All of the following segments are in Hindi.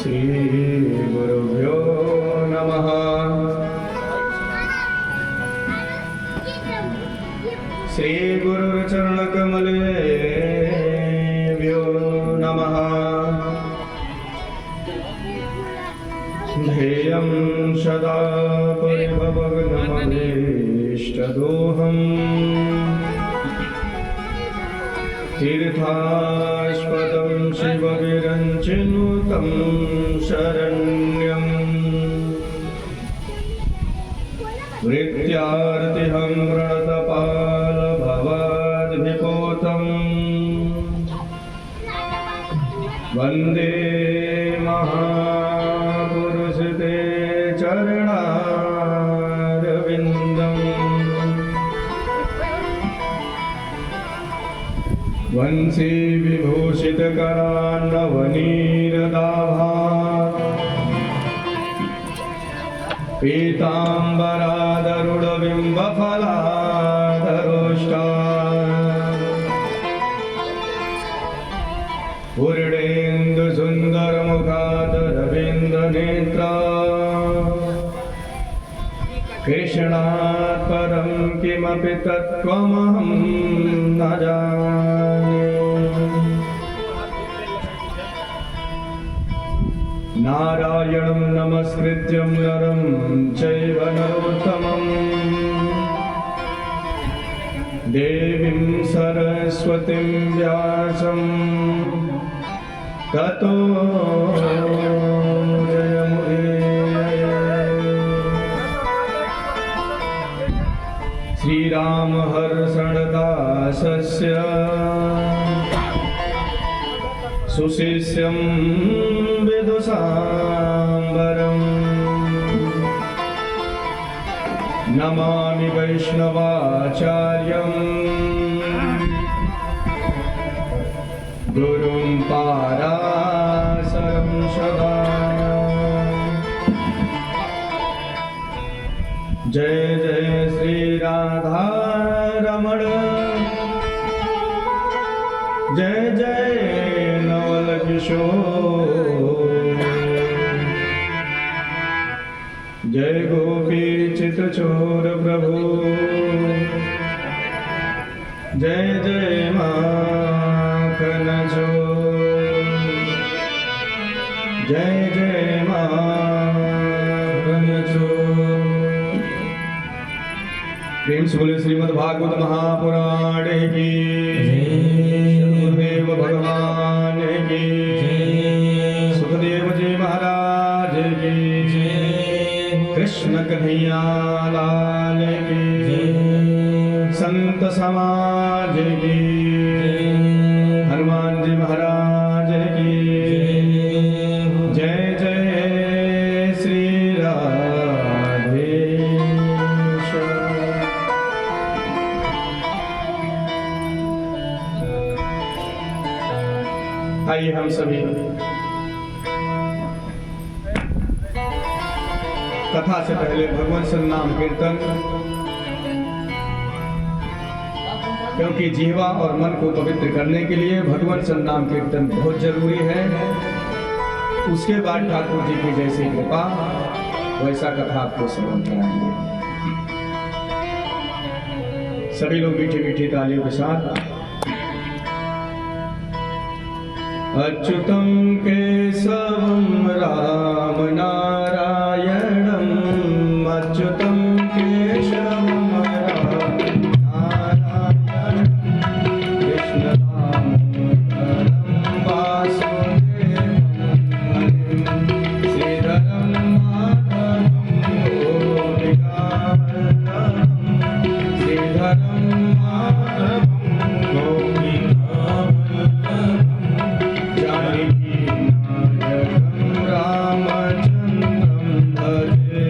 श्रीगुरुभ्यो नमः। श्रीगुरुचरणकमलेभ्यो नमः। ध्येयं सदा परिभवग्नमभीष्टदोहम् तीर्थास्पदं शिवविरञ्चिनुतं शरण्यम् मृत्यार्तिहं प्रणतपालभवाद्विपोतम् वन्दे महापुरुषते चरणारविन्दम् वंशी विभूषितकरान्नवनीरदाभा पीताम्बरादरुडबिम्बफलाधरोष्टा पूर्णेन्दुसुन्दरमुखादरविन्दनेत्रा कृष्णात् परं किमपि तत्त्वमहं न जाने। नारायणं नमस्कृत्यं नरं चैव नरोत्तमम् देवीं सरस्वतीं व्यासं ततो श्रीरामहर्षणदासस्य सुशिष्यं विदुषाम्बरम् नमामि वैष्णवाचार्यं गुरुं पाराशरं सदा। जय जय श्री राधा रमण, जय जय नवल किशोर, जय गोपी चितचोर प्रभु, जय जय माखन चोर, जय जय माखन चोर। प्रेम से बोले श्रीमद्भागवत महापुराण की, सुखदेव भगवान की, सुखदेव जी महाराज की, कृष्ण कन्हैया लाल की, संत समाज की, हनुमान जी महाराज की जय जय श्री राधेश्वर। आइए हम सभी कथा से पहले भगवान नाम कीर्तन, क्योंकि जीवा और मन को पवित्र करने के लिए भगवान नाम कीर्तन बहुत जरूरी है। उसके बाद ठाकुर जी की जैसी कृपा वैसा कथा आपको श्रवण कराएंगे। सभी लोग मीठी मीठी तालियों के साथ अच्युतं केशवं राम नारायणं, अच्युतं केशवं राम नारायणं, कृष्णदामोदरं वासुदेवं श्रीधरं माधवं गोपिकावल्लभं, श्रीधरं माधवं गोपिकावल्लभं, जानकी नायकं रामचन्द्रं भजे,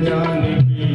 जानकी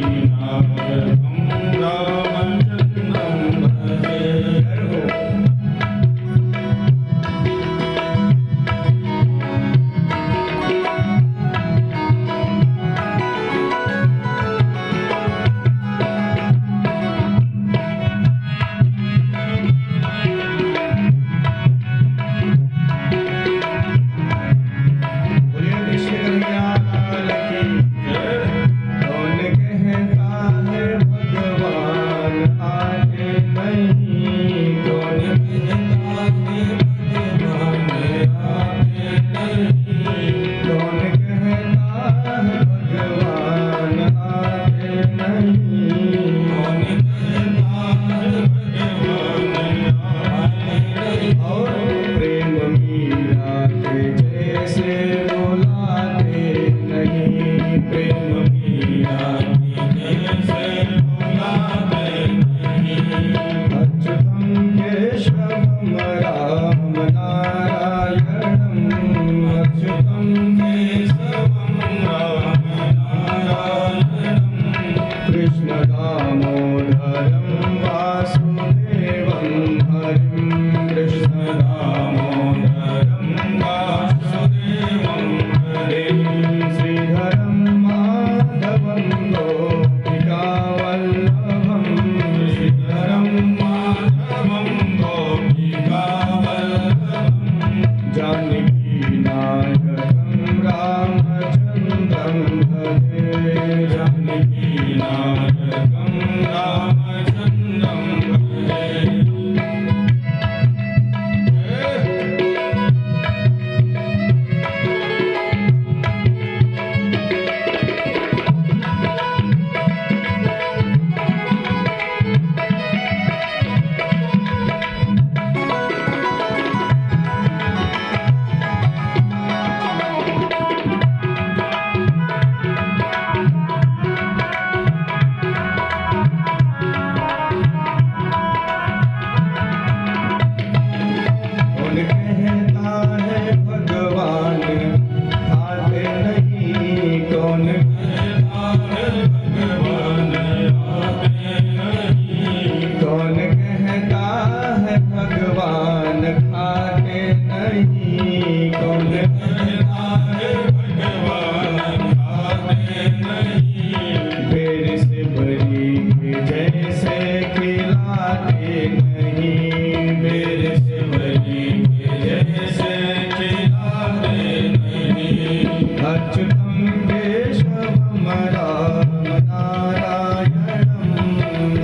अच्युतं केशवं राम नारायणम्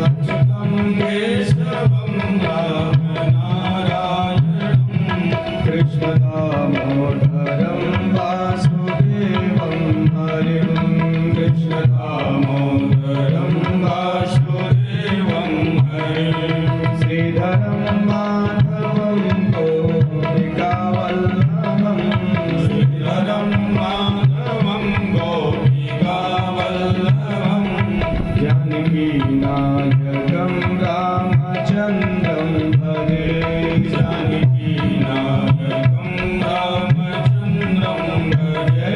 अच्युतं केशवं राम नारायणम् कृष्ण दामोदरं वासुदेवं हरिं कृष्ण दामोदरं वासुदेवं हरिं श्रीधरं माधवं गोपिकावल्लभं श्रीधरं माधवं गोपिकावल्लभं जानकीनायकं रामचन्द्रं भजे जानकीनायकं रामचन्द्रं भजे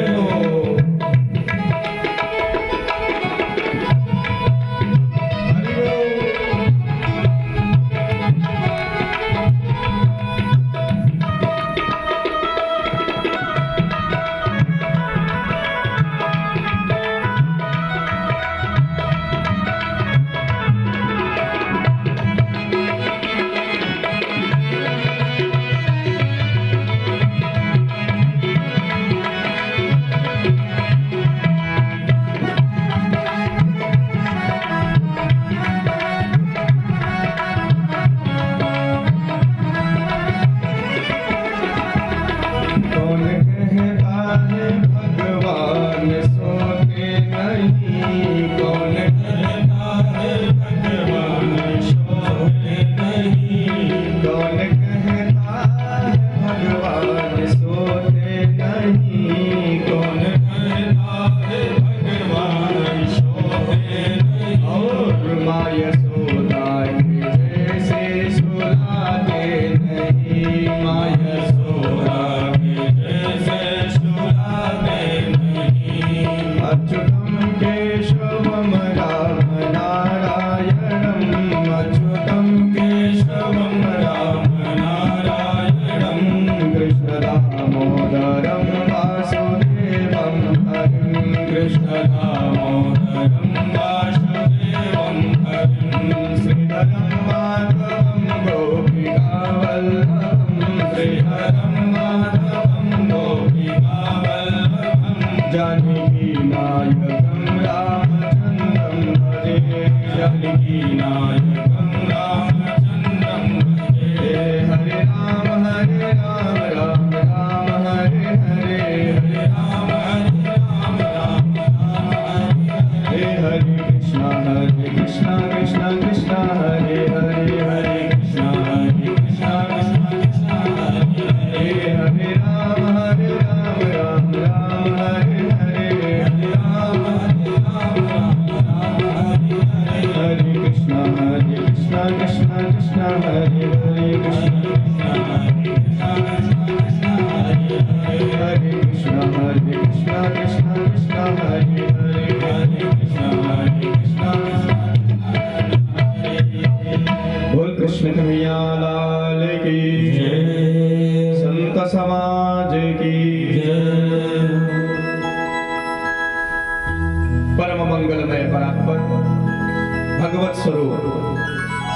भगवत स्वरूप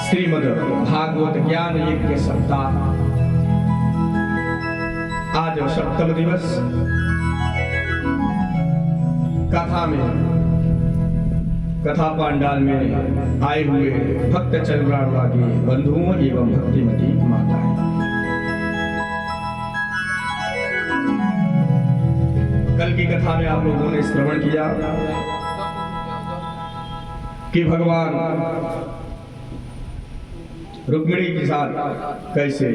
श्रीमद् भागवत ज्ञान यज्ञ सप्ताह आज सप्तम दिवस कथा में कथा पांडाल में आए हुए भक्त चंद्राणवा के बंधुओं एवं भक्तिमती माताएं। कल की कथा में आप लोगों ने श्रवण किया कि भगवान रुक्मिणी के साथ कैसे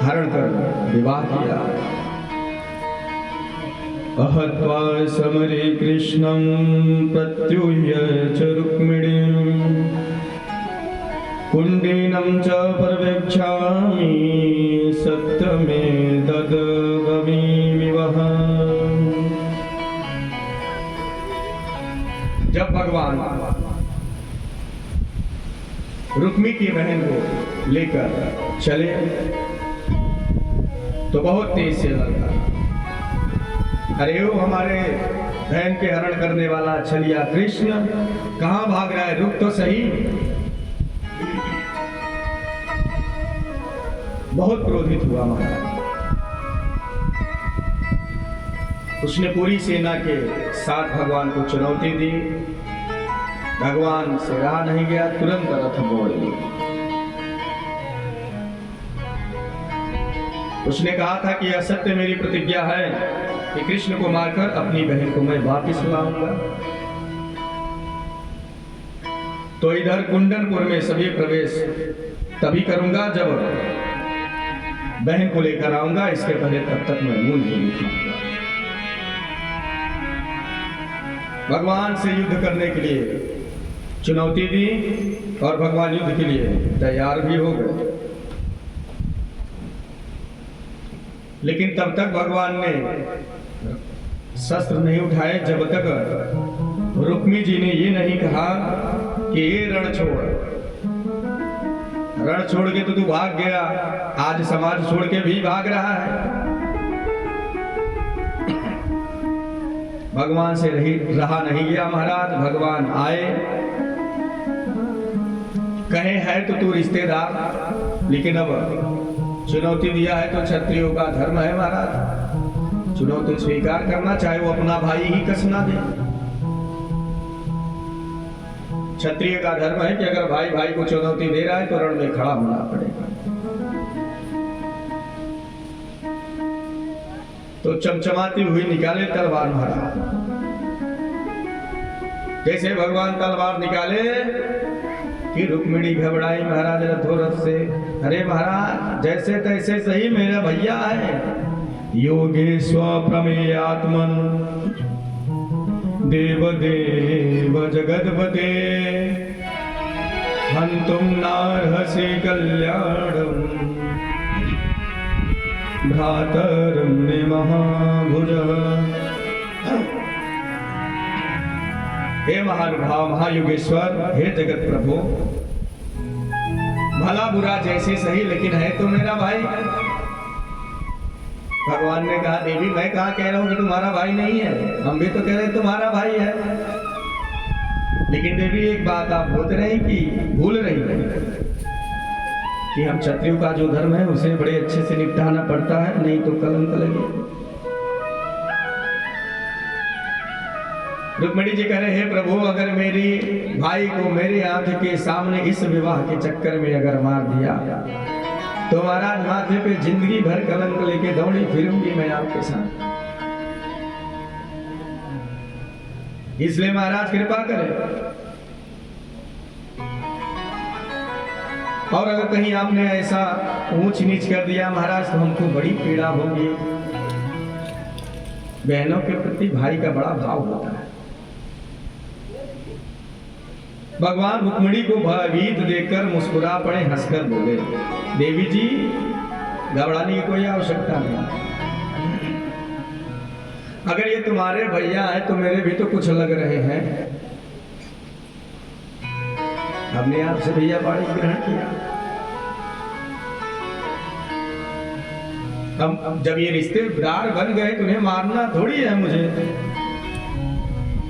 हरण कर विवाह किया। अहत्वा समरे कृष्णं प्रत्युह्य च रुक्मिणीं कुण्डेनं च प्रवेक्ष्यामि सत्यमे ददगमीमिवः। जब भगवान रुक्मी की बहन को लेकर चले तो बहुत तेज से लगा, अरे वो हमारे बहन के हरण करने वाला छलिया कृष्ण कहां भाग रहा है, रुक तो सही। बहुत क्रोधित हुआ महाराज। उसने पूरी सेना के साथ भगवान को चुनौती दी। भगवान से रहा नहीं गया, तुरंत रथ मोड़ लिया। उसने कहा था कि असत्य मेरी प्रतिज्ञा है कि कृष्ण को मारकर अपनी बहन को मैं वापिस लाऊंगा। तो इधर कुंडनपुर में सभी प्रवेश तभी करूंगा जब बहन को लेकर आऊंगा, इसके पहले तब तक मैं मूल नहीं खाऊंगा। भगवान से युद्ध करने के लिए चुनौती दी और भगवान युद्ध के लिए तैयार भी हो गए। लेकिन तब तक भगवान ने शस्त्र नहीं उठाए जब तक रुक्मी जी ने ये नहीं कहा कि ये रण छोड़ के तो तू भाग गया, आज समाज छोड़ के भी भाग रहा है। भगवान से रहा नहीं गया महाराज। भगवान आए, कहे है तो तू रिश्तेदार, लेकिन अब चुनौती दिया है तो क्षत्रियों का धर्म है महाराज, चुनौती स्वीकार करना, चाहे वो अपना भाई ही कसना दे। क्षत्रिय का धर्म है कि अगर भाई भाई को चुनौती दे रहा है तो रण में खड़ा होना पड़ेगा। तो चमचमाती हुई निकाले तलवार महाराज। कैसे भगवान तलवार निकाले कि रुक्मिणी घबराई महाराज रथोरथ से। अरे महाराज जैसे तैसे सही मेरा भैया है, योगेश्वर प्रमेयात्मन देव देव जगदपते हंतुम नार्हसि कल्याणम भ्रातरं मे महाभुज। हे महानुभाव महायुगेश्वर, हे जगत प्रभु, भला बुरा जैसे सही लेकिन है तो मेरा भाई। भगवान ने कहा देवी मैं कहा कह रहा हूं कि तुम्हारा भाई नहीं है, हम भी तो कह रहे तुम्हारा भाई है। लेकिन देवी एक बात आप भूल रही कि हम क्षत्रियों का जो धर्म है उसे बड़े अच्छे से निपटाना पड़ता है, नहीं तो कलंक लगे। रुक्मिणी जी कह रहे हे प्रभु, अगर मेरी भाई को मेरे आंख के सामने इस विवाह के चक्कर में अगर मार दिया तो महाराज माथे पे जिंदगी भर कलंक लेके दौड़ी फिरूंगी मैं आपके साथ। इसलिए महाराज कृपा करें, और अगर कहीं आपने ऐसा ऊंच नीच कर दिया महाराज तो हमको बड़ी पीड़ा होगी। बहनों के प्रति भाई का बड़ा भाव होता है। भगवान रुक्मिणी को भयभीत देखकर मुस्कुरा पड़े, हंसकर बोले देवी जी घबराने की कोई आवश्यकता नहीं। अगर ये तुम्हारे भैया हैं तो मेरे भी तो कुछ लग रहे हैं। हमने आपसे भैया बाड़ी ग्रहण किया। हम जब ये रिश्तेदार बन गए तो उन्हें मारना थोड़ी है मुझे।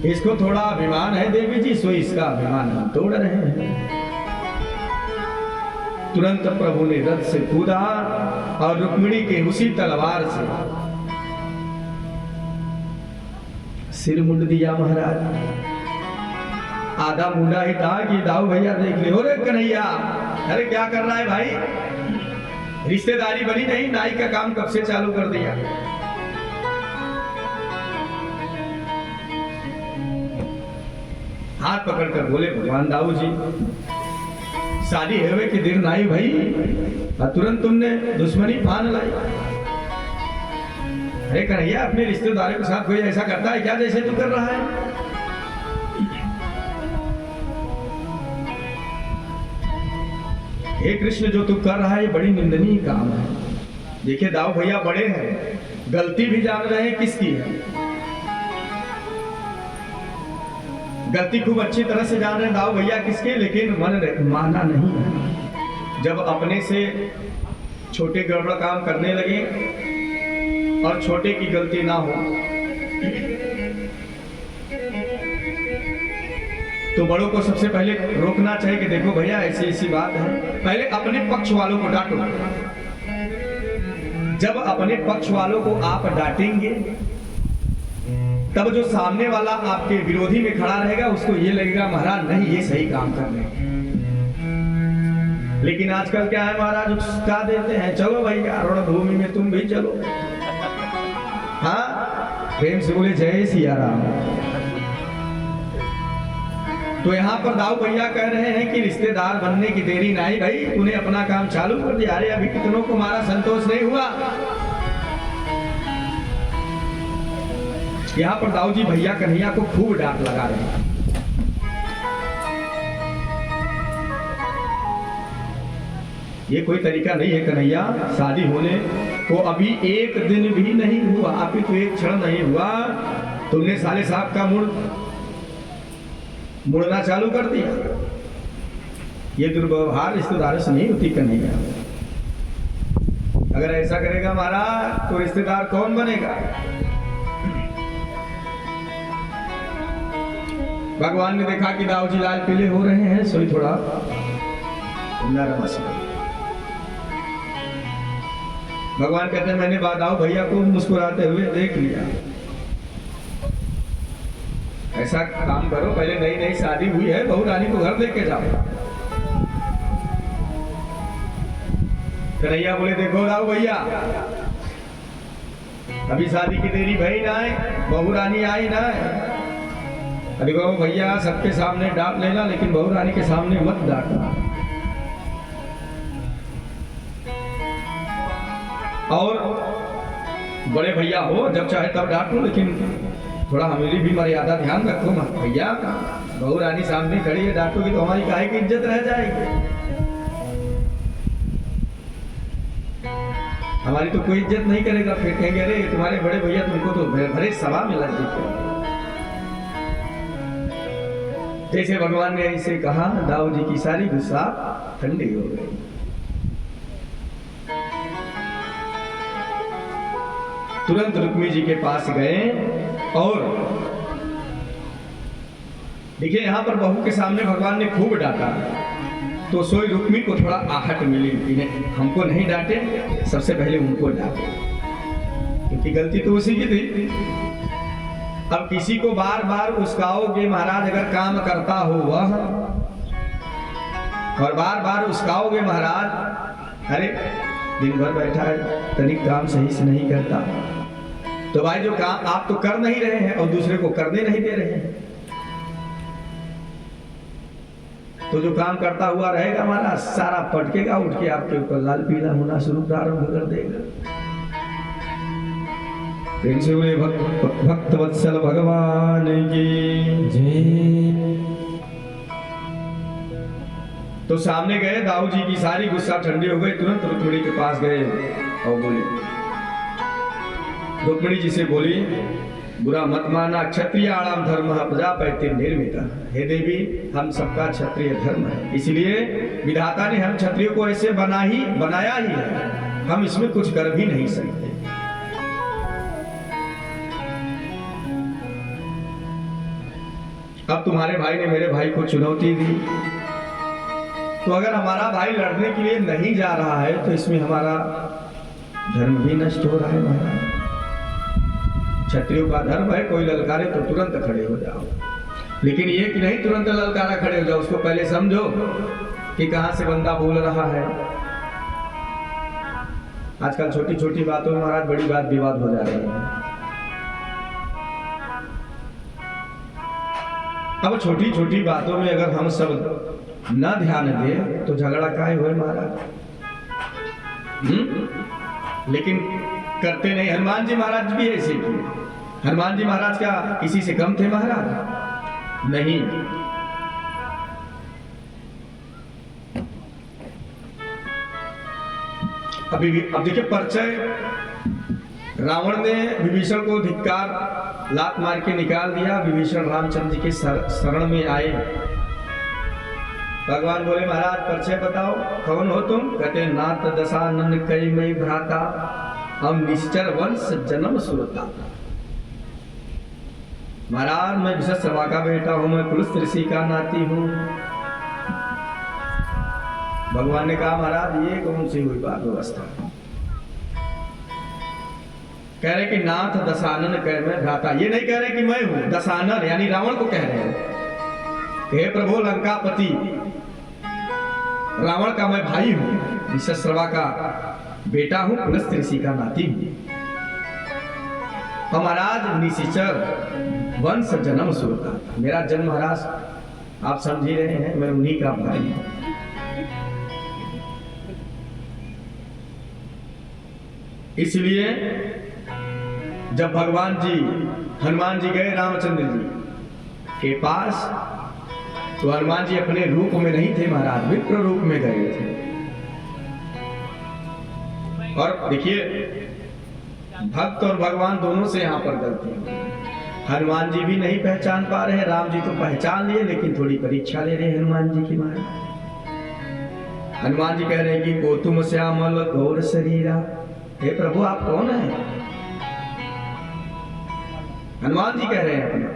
इसको थोड़ा अभिमान है देवी जी, सो इसका अभिमान हम तोड़ रहे हैं। तुरंत प्रभु ने रथ से कूदा और रुक्मिणी के उसी तलवार से सिर मुंड दिया महाराज। आधा मुंडा ही था कि दाऊ भैया देख ले। अरे कन्हैया, अरे क्या कर रहा है भाई? रिश्तेदारी बनी नहीं, नाई का काम कब से चालू कर दिया। हाथ पकड़कर बोले भगवान दाऊ जी शादी है कि देर नाई भाई, और तुरंत तुमने दुश्मनी फान लाई। अरे कन्हैया, अपने रिश्तेदारों के साथ कोई ऐसा करता है क्या जैसे तू कर रहा है? हे कृष्ण, जो तू कर रहा है ये बड़ी निंदनीय काम है। देखिए दाऊ भैया बड़े हैं, गलती भी जान रहे हैं किसकी है। गलती खूब अच्छी तरह से जान रहे हैं दाऊ भैया किसके, लेकिन मन माना नहीं है। जब अपने से छोटे गड़बड़ काम करने लगे और छोटे की गलती ना हो तो बड़ों को सबसे पहले रोकना चाहिए कि देखो भैया ऐसी ऐसी बात है। पहले अपने पक्ष वालों को डांटो। जब अपने पक्ष वालों को आप डांटेंगे तब जो सामने वाला आपके विरोधी में खड़ा रहेगा उसको ये लगेगा महाराज नहीं ये सही काम कर रहे हैं। लेकिन आजकल क्या है महाराज, उसका देते हैं चलो भैया रणभूमि में तुम भी चलो। हाँ प्रेम से बोले जय सिया राम। तो यहाँ पर दाऊ भैया कह रहे हैं कि रिश्तेदार बनने की देरी नहीं भाई, तूने अपना काम चालू कर दिया। अरे अभी कितनों को हमारा संतोष नहीं हुआ। यहाँ पर दाऊ जी भैया कन्हैया को खूब डांट लगा रहे हैं। ये कोई तरीका नहीं है कन्हैया, शादी होने को अभी एक दिन भी नहीं हुआ, अभी तो एक क्षण नहीं हुआ, तुमने साले साहब का मुड़ना चालू कर दिया। ये दुर्व्यवहार रिश्तेदारों से नहीं होती कन्हैया। अगर ऐसा करेगा महाराज तो रिश्तेदार कौन बनेगा। भगवान ने देखा कि दाऊ जी लाल पीले हो रहे हैं, सोई थोड़ा नरम हंसा। भगवान कहते हैं मैंने दाऊ भैया को मुस्कुराते हुए देख लिया। ऐसा काम करो, पहले नई नई शादी हुई है, बहू रानी को घर लेके जाओ। कन्हैया बोले देखो दाऊ भैया अभी शादी की देरी भई ना है, बहू रानी आई ना है। अरे बाबू भैया सबके सामने डांट लेना, लेकिन बहू रानी के सामने मत डांटना। और बड़े भैया हो जब चाहे तब डांटो, लेकिन थोड़ा हमारी भी मर्यादा ध्यान रखो मत भैया। बहू रानी सामने खड़ी है, डांटोगी तो हमारी काहे की इज्जत रह जाएगी। हमारी तो कोई इज्जत नहीं करेगा, फिर कहेंगे अरे तुम्हारे बड़े भैया तुमको तो भरे सभा में लज्जित करेंगे। जैसे भगवान ने ऐसे कहा दाऊ जी की सारी गुस्सा ठंडी हो गई। तुरंत रुक्मी जी के पास गए और देखिए यहाँ पर बहू के सामने भगवान ने खूब डांटा, तो सोई रुक्मी को थोड़ा आहट मिली, इन्हें हमको नहीं डांटे, सबसे पहले उनको डांटे, क्योंकि गलती तो उसी की थी। अब किसी को बार बार उस्काओगे महाराज, अगर काम करता हो वह, और बार बार उस्काओगे महाराज, अरे दिन भर बैठा है तनिक काम सही से नहीं करता, तो भाई जो काम आप तो कर नहीं रहे हैं और दूसरे को करने नहीं दे रहे हैं, तो जो काम करता हुआ रहेगा हमारा सारा पटकेगा, उठ के आपके ऊपर लाल पीला होना शुरू प्रारंभ कर देगा। भक्त वत्सल भगवान की जय। तो सामने गए दाऊ जी की सारी गुस्सा ठंडी हो गई, तुरंत रुक्मिणी के पास गए और बोले, रुक्मिणी जी से बोली बुरा मत माना, क्षत्रिय आणाम धर्म प्रजापति निर्मिता। हे देवी हम सबका क्षत्रिय धर्म है, इसलिए विधाता ने हम क्षत्रियों को ऐसे बनाया ही है, हम इसमें कुछ कर भी नहीं सकते। अब तुम्हारे भाई ने मेरे भाई को चुनौती दी, तो अगर हमारा भाई लड़ने के लिए नहीं जा रहा है तो इसमें हमारा धर्म भी नष्ट हो रहा है महाराज। क्षत्रियों का धर्म है कोई ललकारे तो तुरंत खड़े हो जाओ, लेकिन ये कि नहीं तुरंत ललकारा खड़े हो जाओ, उसको पहले समझो कि कहां से बंदा बोल रहा है। आजकल छोटी छोटी बातों में महाराज बड़ी बात विवाद हो जा रही है। अब छोटी छोटी बातों में अगर हम सब न ध्यान दें तो झगड़ा काहे होए महाराज। लेकिन करते नहीं। हनुमान जी महाराज भी ऐसे किए। हनुमान जी महाराज क्या किसी से कम थे महाराज? नहीं। अब देखिए परिचय, रावण ने विभीषण को धिक्कार लात मार के निकाल दिया। विभीषण रामचंद्र जी के शरण में आए। भगवान बोले महाराज परिचय बताओ, कौन हो तुम? कहते नाथ दशानन कई मई भ्राता, हम निश्चर वंश जन्म सुरता। महाराज मैं विशस्वा का बेटा हूं, मैं कुलस्थ ऋषि का नाती हूं। भगवान ने कहा महाराज ये कौन सी हुई बात व्यवस्था? कह रहे कि नाथ दशानन कह मैं भ्राता, ये नहीं कह रहे कि मैं हूं दशानन, यानी रावण को कह रहे हैं। हे प्रभु लंकापति, रावण का मैं भाई हूं, विश्वश्रवा का बेटा हूं, पुलस्त्य ऋषि का नाती हूं। महाराज निशिचर वंश जन्म सुर का, मेरा जन्म महाराज आप समझ ही रहे हैं, मैं उन्हीं का भाई हूं। इसलिए जब भगवान जी हनुमान जी गए रामचंद्र जी के पास, तो हनुमान जी अपने रूप में नहीं थे महाराज, विप्र रूप में गए थे। और देखिए भक्त और भगवान दोनों से यहाँ पर गलती है। हनुमान जी भी नहीं पहचान पा रहे हैं, राम जी तो पहचान लिए, लेकिन थोड़ी परीक्षा ले रहे हैं हनुमान जी की महाराज। हनुमान जी कह रहे हैं कि को तुम श्यामल गौर शरीरा, हे प्रभु आप कौन है? हनुमान जी कह रहे हैं अपना।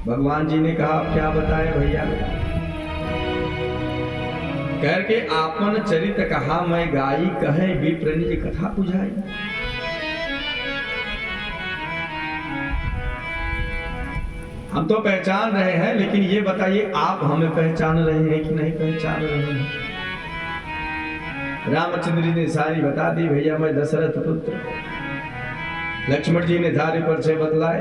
भगवान जी ने कहा क्या बताए भैया, कह के आपन चरित कहा मैं गाई, कहे विप्र निज कथा बुझाई। हम तो पहचान रहे हैं, लेकिन ये बताइए आप हमें पहचान रहे हैं कि नहीं पहचान रहे हैं? रामचंद्र जी ने सारी बता दी, भैया मैं दशरथ पुत्र। लक्ष्मण जी ने धारे पर से बतलाए।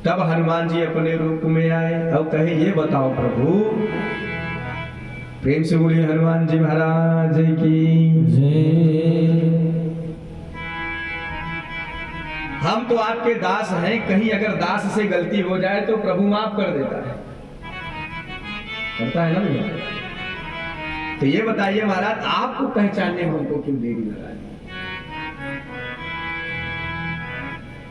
तब हनुमान जी अपने रूप में आए। अब कहे ये बताओ प्रभु, प्रेम से बोलिए हनुमान जी महाराज की जय। हम तो आपके दास हैं, कहीं अगर दास से गलती हो जाए तो प्रभु माफ कर देता है, करता है ना भैया? तो ये बताइए महाराज, आपको पहचानने में हमको क्यों देरी लगा?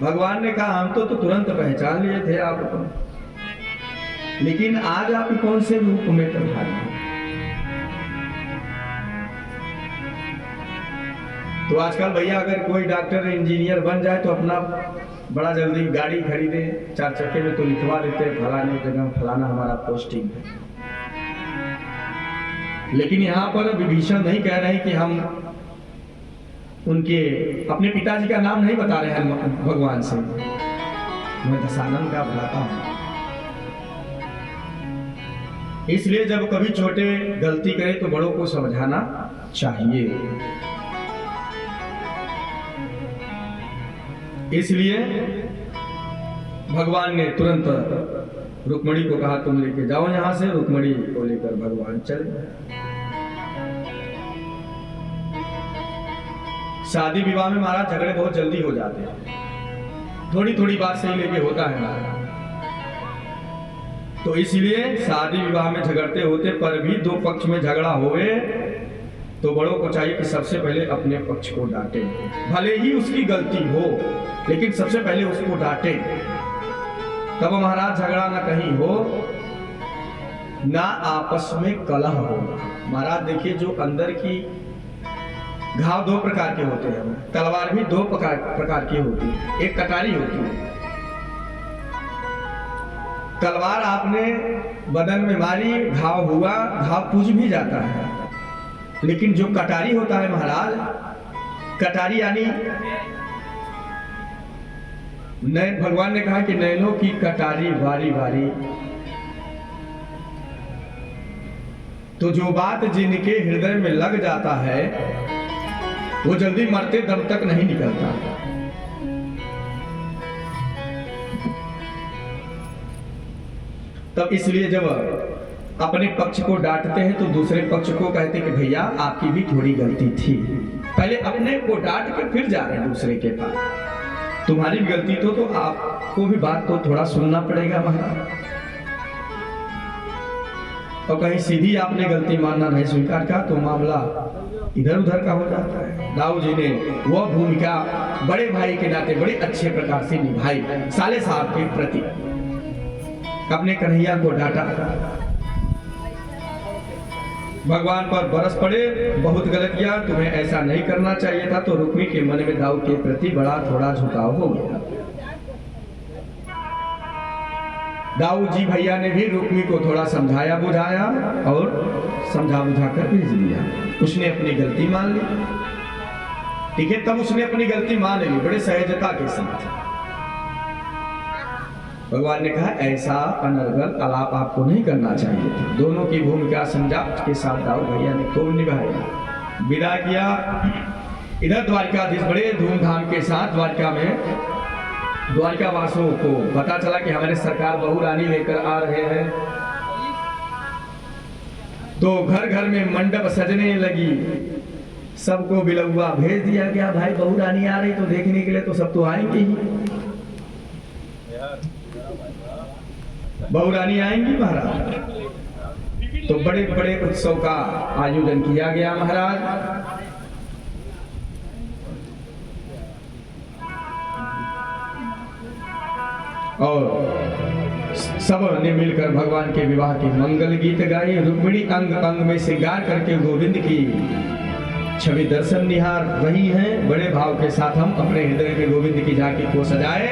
भगवान ने कहा हम तो तुरंत पहचान लिए थे आपको, लेकिन आज आप कौन से रूप में पधारे? तो आजकल भैया अगर कोई डॉक्टर इंजीनियर बन जाए तो अपना बड़ा जल्दी गाड़ी खरीदे 4 चक्के में, तो लिखवा देते हैं फलाने जगह फलाना हमारा पोस्टिंग है। लेकिन यहाँ पर विभीषण नहीं कह रहे कि हम उनके अपने पिताजी का नाम नहीं बता रहे हैं भगवान से, मैं दशानन का भ्राता हूं। इसलिए जब कभी छोटे गलती करें तो बड़ों को समझाना चाहिए। इसलिए भगवान ने तुरंत रुक्मणी को कहा तुम लेके जाओ यहां से। रुक्मणी को लेकर भगवान चले। शादी विवाह में महाराज झगड़े बहुत जल्दी हो जाते हैं, थोड़ी थोड़ी बात सही लेके होता है महाराज। तो इसलिए शादी विवाह में झगड़ते होते पर भी दो पक्ष में झगड़ा होवे तो बड़ों को चाहिए कि सबसे पहले अपने पक्ष को डांटे, भले ही उसकी गलती हो, लेकिन सबसे पहले उसको डांटे। तब महाराज झगड़ा ना कहीं हो, ना आपस में कलह हो। महाराज देखिए, जो अंदर की घाव 2 प्रकार के होते हैं, तलवार भी 2 प्रकार की होती है। एक कटारी होती है, तलवार आपने बदन में मारी, घाव हुआ, घाव पूज भी जाता है। लेकिन जो कटारी होता है महाराज, कटारी यानी भगवान ने कहा कि नैनों की कटारी बारी बारी, तो जो बात जिनके हृदय में लग जाता है वो जल्दी मरते दम तक नहीं निकलता। तब इसलिए जब अपने पक्ष को डांटते हैं तो दूसरे पक्ष को कहते कि भैया आपकी भी थोड़ी गलती थी। पहले अपने को डांट के फिर जा रहे हैं दूसरे के पास, तुम्हारी भी गलती तो आपको भी बात को थोड़ा सुनना पड़ेगा महाराज। और कहीं सीधी आपने गलती मानना नहीं स्वीकार का तो मामला इधर उधर का हो जाता है। दाऊ जी ने वह भूमिका बड़े भाई के नाते बड़े अच्छे प्रकार से निभाई, साले साहब के प्रति अपने कन्हैया को डांटा। भगवान पर बरस पड़े, बहुत गलत किया, तुम्हें ऐसा नहीं करना चाहिए था। तो रुक्मी के मन में दाऊ के प्रति बड़ा थोड़ा झुकाव हो गया। दाऊ जी भैया ने भी रुक्मी को थोड़ा समझाया बुझाया और समझा बुझा कर भेज दिया। उसने अपनी गलती मान ली। ठीक है, तब उसने अपनी गलती मान ली बड़े सहजता के साथ। भगवान ने कहा ऐसा अनर्गल आलाप आपको नहीं करना चाहिए था। दोनों की भूमिका संजाप्त के साथ दाऊ भैया ने खूब निभाया, विदा किया। इधर द्वारकाधीश बड़े धूमधाम के साथ द्वारका में द्वारका वासियों को पता चला कि हमारे सरकार बहू रानी लेकर आ रहे हैं, तो घर घर में मंडप सजने लगी। सबको बिलौआ भेज दिया गया, भाई बहू रानी आ रही तो देखने के लिए तो सब तो आएंगे ही, बहू रानी आएंगी महाराज। तो बड़े बड़े उत्सव का आयोजन किया गया महाराज। और सब ने मिलकर भगवान के विवाह के मंगल गीत गाए। रुक्मिणी अंग अंग में श्रृंगार करके गोविंद की छवि दर्शन निहार रही हैं। बड़े भाव के साथ हम अपने हृदय में गोविंद की झांकी को सजाए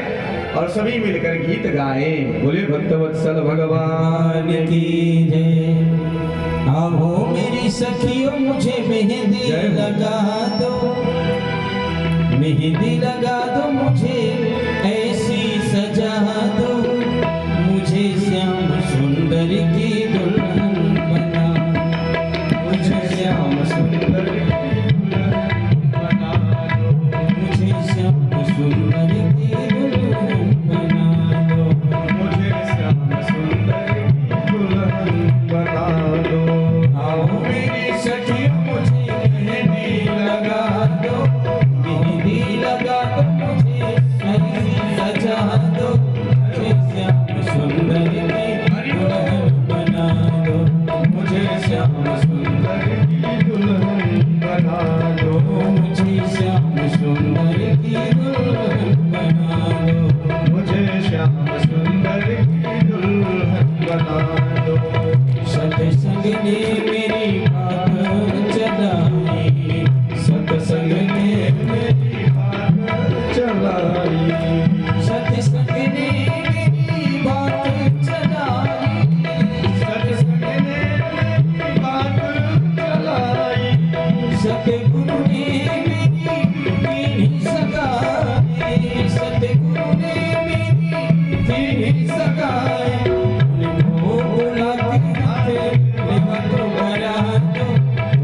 और सभी मिलकर गीत गाए। बोले भक्तवत्सल भगवान की जय। आओ मेरी सखियों मुझे मेहंदी लगा दो, मेहंदी लगा दो मुझे ऐसी सजा दो, मुझे श्याम सुंदर की दुल्हन बना, मुझे श्याम सुंदर की दुल्हन बना दो, मुझे श्याम सुंदर की दुल्हन बना दो, मुझे श्याम सुंदर की दुल्हन बना दो। आओ मेरी सखियों मुझे मेहंदी लगा दो, मेहंदी लगा दो मुझे ऐसी सजा दो, मुझे श्याम सुंदर की दुल्हन बना दो, मुझे श्याम सुंदर की दुल्हन बना दो, मुझे श्याम सुंदर की दुल्हन बना दो, मुझे श्याम सुंदर की दुल्हन बना दो। सत्संग ने मेरी बात चलाई, सत्संग ने मेरी बात चलाई, सत्संग ने मेरी बात चलाई, सत्संग ने मेरी बात चलाई, सतगुरु ने मेरी तीन सगाई, सतगुरु ने मेरी तीन सगाई, उनको बुला के हाथ तो बना दो,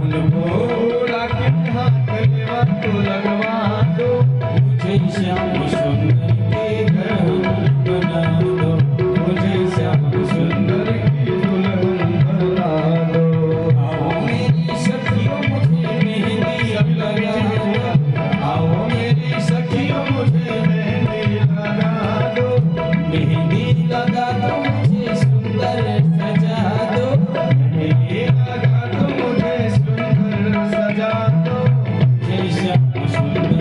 उनको बुला के हाथ लेवा तो लगवा दो, मुझे श्याम सुंदर के दुल्हन बना दो, मुझे श्याम सुंदर की दुल्हन बना दो। आओ मेरी सखियों मुझे मेहंदी लगा दो, आओ मेरी सखियों मुझे मेहंदी लगा दो, मेहंदी लगा दो मुझे सुंदर सजा दो, मेहंदी लगा दो मुझे सुंदर सजा दो, मुझे श्याम सुंदर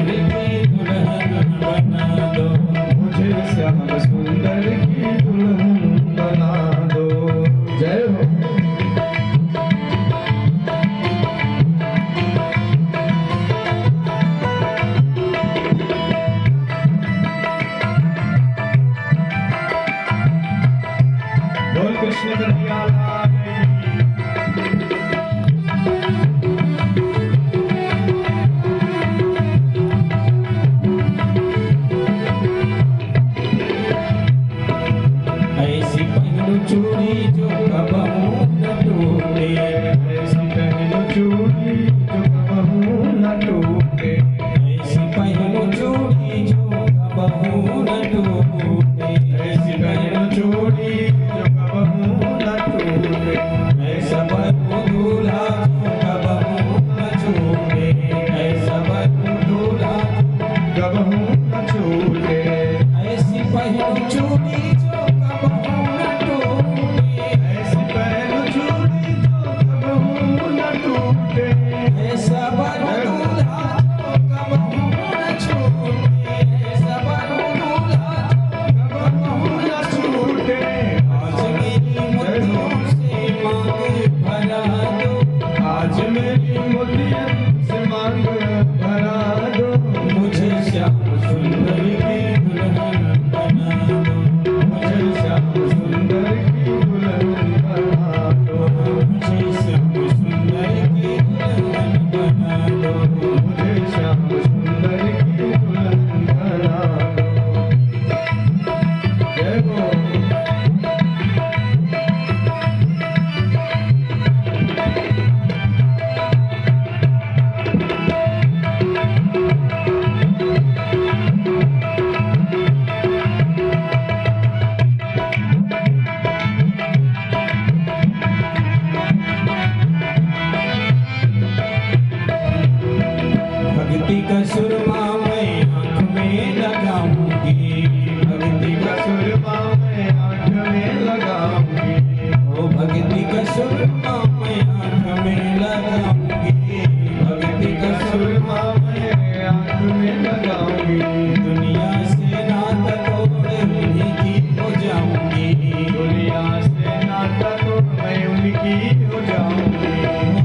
भक्ति का सुरमा मैं आँख में लगाऊंगी, भक्ति का सुरमा मैं आँख में लगाऊंगी, ओ भक्ति का सुरमा मैं आँख में लगाऊंगी, भक्ति का सुरमा सुरमा मैं आँख में लगाऊंगी, दुनिया से नाता तोड़ उन्हीं की हो जाऊंगी, दुनिया से नाता तो मैं उनकी हो जाऊंगी।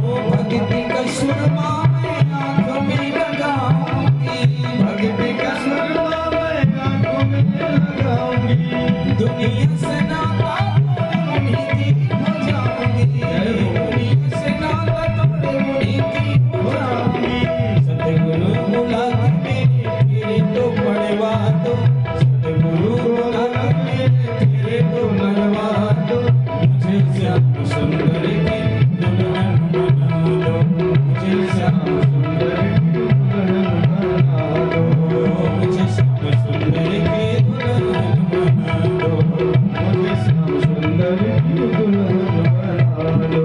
ओ भक्ति का सुरमा मैं आँख में लगाऊंगी, भक्ति का सुरमा मैं आँखों में लगाऊंगी, दुनिया से नाता तोड़ उन्हीं की हो जाऊंगी, दुनिया से नाता तोड़ उन्हीं की हो जाऊंगी। सतगुरु बुला के मेरे तो पड़वा दो, सतगुरु बुला के मेरे तो पड़वा दो, मुझे श्याम सुंदर की दुल्हन बना दो, मुझे श्याम सुंदर की दुल्हन बना दो, मुझे श्याम सुंदर की दुल्हन बना दो, मुझे श्याम सुंदर की दुल्हन बना दो।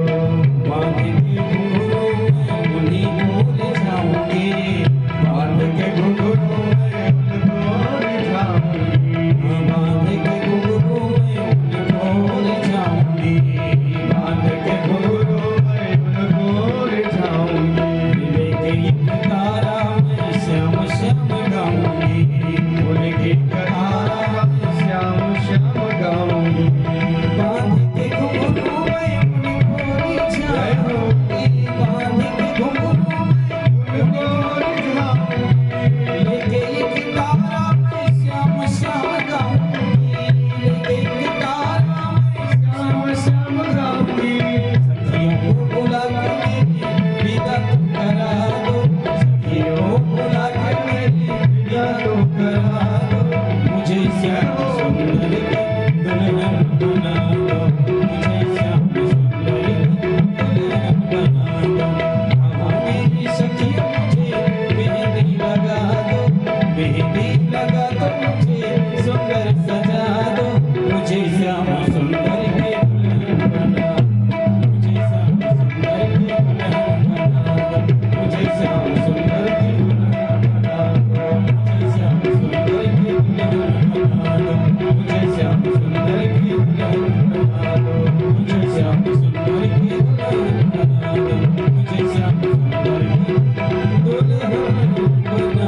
बांध के घुंघरू में उन्हीं को ले जाऊंगी, बांध के घुंघरू में उनको रिझाऊंगी, बांध के घुंघरू में उनको ले जाऊंगी, बांध के घुंघरू मैं उनको रिझाऊंगी, लेके एक तारा मैं श्याम श्याम गाऊंगी, उनकी कथारा श्याम श्याम गाऊंगी। बांध के घुंघरू में उनको ले जाऊंगी, बांध के घुंघरू में उनको रिझाऊंगी, लेके एक तारा मैं श्याम श्याम गाऊंगी, लेके एक तारा मैं श्याम श्याम गाऊंगी। सखियों को बुला के मेरी विदा तो करा दो, सखियों को बुला के मेरी विदा तो करा दो, मुझे श्याम सुंदर की दुल्हन बना दो, मुझे श्याम सुंदर की दुल्हन बना दो। हाँ मेरी सखियों मुझे मेहंदी लगा दो, मेहंदी लगा दो, मुझे सुंदर सजा दो, मुझे श्याम सुंदर की दुल्हन बना दो, मुझे श्याम सुंदर की दुल्हन बना दो, मुझे श्याम सुंदर की दुल्हन बना दो, मुझे श्याम सुंदर की दुल्हन बना दो, मुझे श्याम सुंदर की दुल्हन बना दो, मुझे श्याम सुंदर की दुल्हन बना दो, मुझे श्याम सुंदर की दुल्हन बना दो।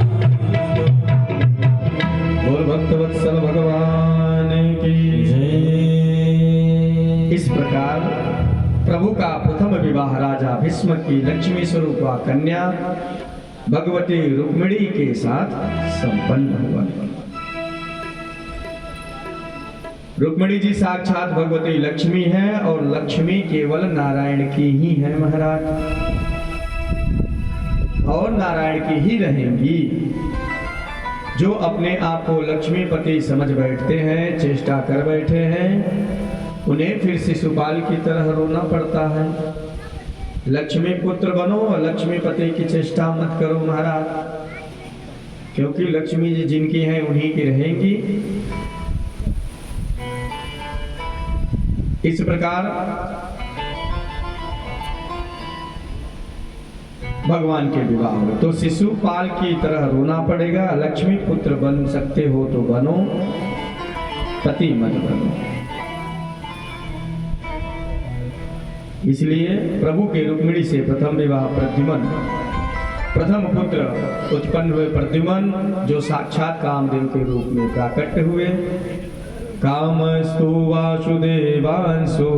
बोल भक्तवत्सल भगवान की जय। इस प्रकार प्रभु का प्रथम विवाह राजा भीष्म की लक्ष्मी स्वरूपा कन्या भगवती रुक्मिणी के साथ संपन्न हुआ। रुक्मिणी जी साक्षात भगवती लक्ष्मी है और लक्ष्मी केवल नारायण की ही है महाराज, और नारायण की ही रहेंगी। जो अपने आप को लक्ष्मीपति समझ बैठते हैं, चेष्टा कर बैठे हैं, उन्हें फिर शिशुपाल की तरह रोना पड़ता है। लक्ष्मी पुत्र बनो, लक्ष्मीपति की चेष्टा मत करो महाराज, क्योंकि लक्ष्मी जी जिनकी हैं उन्हीं की रहेंगी। इस प्रकार भगवान के विवाह में तो शिशुपाल की तरह रोना पड़ेगा। लक्ष्मी पुत्र बन सकते हो तो बनो, पति मत बनो। इसलिए प्रभु के रुक्मिणी से प्रथम विवाह प्रद्युम्न, प्रथम पुत्र उत्पन्न हुए प्रद्युम्न, जो साक्षात कामदेव के रूप में प्राकट्य हुए। कामस्तु वासुदेवांशो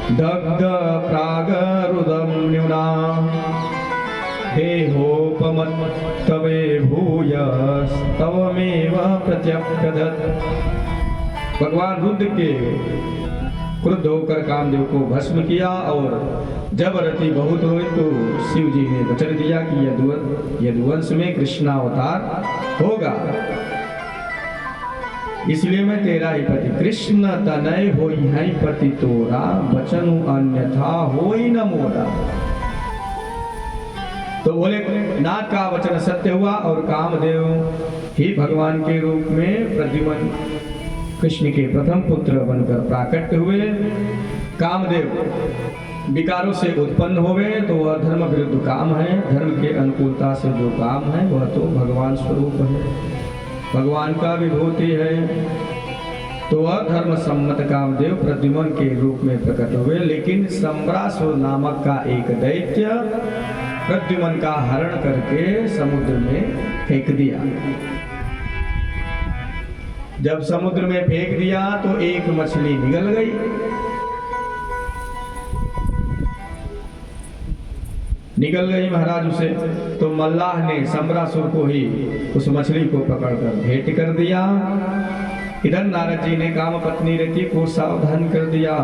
दग्ध प्रागरुदं न्यूना देहोपमत्तवे भूयस्तवमेव प्रत्यक्षदत्। भगवान रुद्र के क्रुद्ध होकर कामदेव को भस्म किया, और जब रति बहुत हुई तो शिव जी ने वचन दिया कि यदुवंश में कृष्णावतार होगा, इसलिए मैं तेरा ही पति। कृष्ण तनय होई है पति तोरा, वचन अन्यथा होई न मोरा। तो बोले नाथ का वचन सत्य हुआ, और कामदेव ही भगवान के रूप में प्रद्युम्न कृष्ण के प्रथम पुत्र बनकर प्राकट्य हुए। कामदेव विकारों से उत्पन्न होवे तो वह धर्म विरुद्ध काम है। धर्म के अनुकूलता से जो काम है वह तो भगवान स्वरूप है, भगवान का विभूति है। तो वह धर्म सम्मत कामदेव प्रद्युम्न के रूप में प्रकट हुए, लेकिन सम्रासुर नामक का एक दैत्य प्रद्युम्न का हरण करके समुद्र में फेंक दिया। जब समुद्र में फेंक दिया तो एक मछली निगल गई। निकल गई महाराज उसे, तो मल्लाह ने सम्रासुर को ही उस मछली को पकड़कर भेंट कर दिया। इधर नारद जी ने काम पत्नी रति को सावधान कर दिया,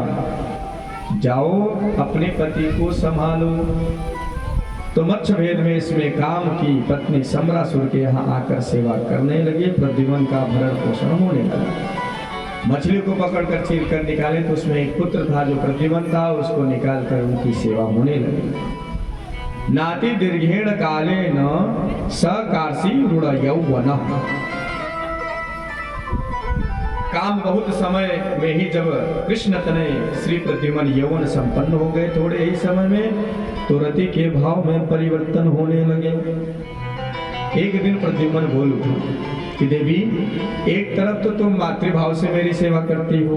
जाओ अपने पति को संभालो। तो मत्स्य भेद में इसमें काम की पत्नी सम्रासुर के यहाँ आकर सेवा करने लगी। प्रद्युम्न का भरण पोषण होने लगा। मछली को पकड़कर चीर कर निकाले तो उसमें एक पुत्र था जो प्रद्युम्न था, उसको निकाल कर उनकी सेवा होने लगी। नाति दीर्घेण काले न सकाशी रूढ़ यौवन। काम बहुत समय में ही जब कृष्ण तनय श्री प्रद्युम्न यौवन संपन्न हो गए, थोड़े ही समय में तो रति के भाव में परिवर्तन होने लगे। एक दिन प्रद्युम्न बोल उठे कि देवी, एक तरफ तो तुम मातृभाव से मेरी सेवा करती हो,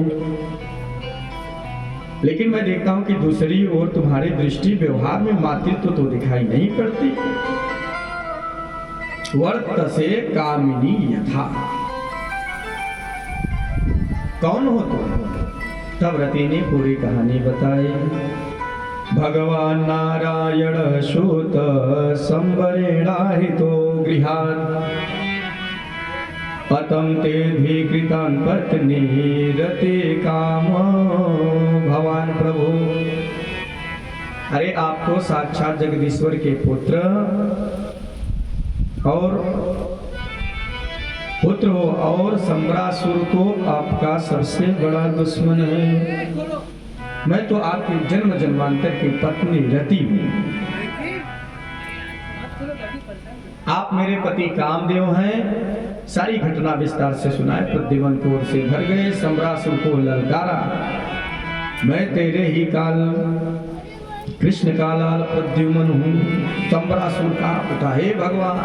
लेकिन मैं देखता हूं कि दूसरी ओर तुम्हारी दृष्टि व्यवहार में मातृत्व तो दिखाई नहीं पड़ती। वर्त से कामिनी यथा। कौन हो तुम? तब रति ने पूरी कहानी बताई। भगवान नारायण सूत संवरेणाहितो गृहात् पतम ते कृतान पत्नी रते काम। भगवान प्रभु, अरे आप तो साक्षात जगदीश्वर के पुत्र हो और सम्रासुर तो आपका सबसे बड़ा दुश्मन है। मैं तो आपके जन्म जन्मांतर की पत्नी रति हूँ। आप मेरे पति कामदेव हैं। सारी घटना विस्तार से सुनाए। प्रद्युम्न क्रोध से भर गए, सम्रासुर को ललकारा, मैं तेरे ही काल कृष्ण का लाल प्रद्युम्न हूँ। सम्रासुर का उठा, हे भगवान,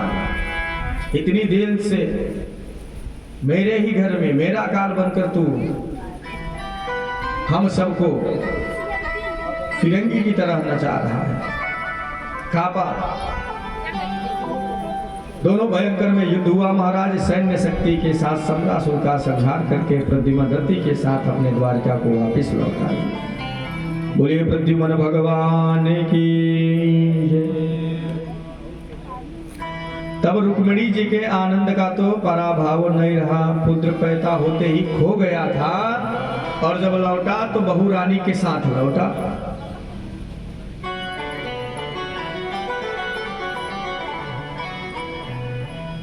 इतनी देर से मेरे ही घर में मेरा काल बनकर तू हम सबको फिरंगी की तरह नचा रहा है। खापा दोनों भयंकर में युद्ध हुआ। महाराज सैन्य शक्ति के साथ सम्रासुर का संहार करके प्रद्युम्न रति के साथ अपने द्वारका को वापस लौटा। बोलिए प्रद्युम्न भगवान की जय। तब रुक्मिणी जी के आनंद का तो पराभाव नहीं रहा। पुत्र पैदा होते ही खो गया था और जब लौटा तो बहू रानी के साथ लौटा।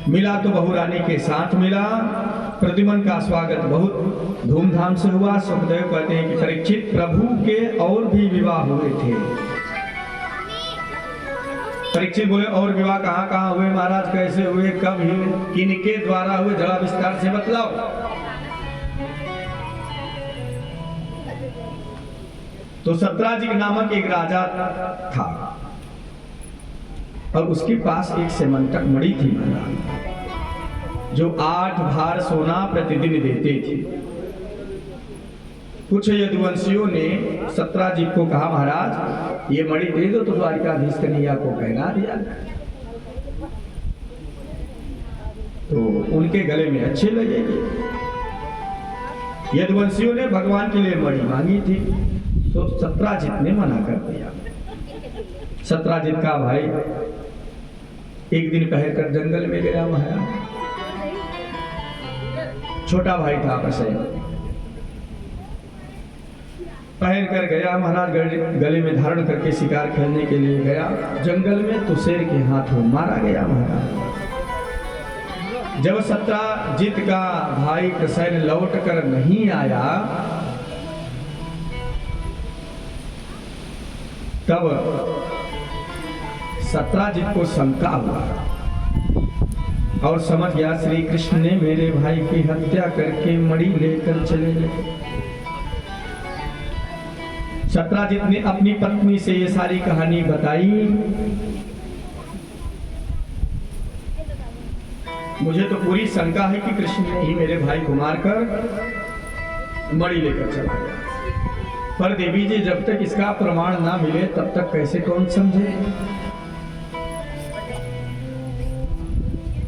मिला तो बहू रानी के साथ मिला। प्रद्युम्न का स्वागत बहुत धूमधाम से हुआ। सुखदेव कहते हैं कि परीक्षित, प्रभु के और भी विवाह हुए थे। परीक्षित बोले, और विवाह कहाँ कहाँ हुए महाराज, कैसे हुए, कब हुए, किनके द्वारा हुए, जरा विस्तार से बतलाओ। तो सत्राजित नामक एक राजा था और उसके पास एक सेमंतक मणि थी महाराज, जो 8 भार सोना प्रतिदिन देते थे। कुछ यदुवंशियों ने सत्राजित को कहा, महाराज ये मणि दे दो तो द्वारिकाधीश कन्हैया को पहना दिया। तो उनके गले में अच्छे लगेगी। यदुवंशियों ने भगवान के लिए मणि मांगी थी तो सत्राजित ने मना कर दिया। सत्राजित का भाई एक दिन पहन कर जंगल में गया। महाराज छोटा भाई था, पसे पहन कर गया। महाराज गले में धारण करके शिकार खेलने के लिए गया जंगल में, तो शेर के हाथों मारा गया। महाराज जब सत्राजित का भाई प्रसन्न लौट कर नहीं आया तब सत्राजित को शंका हुआ और समझ गया श्री कृष्ण ने मेरे भाई की हत्या करके मणि लेकर चले गए। सत्राजित ने अपनी पत्नी से ये सारी कहानी बताई। मुझे तो पूरी शंका है कि कृष्ण ने ही मेरे भाई को मारकर मणि लेकर चला गया, पर देवी जी जब तक इसका प्रमाण ना मिले तब तक कैसे कौन समझे।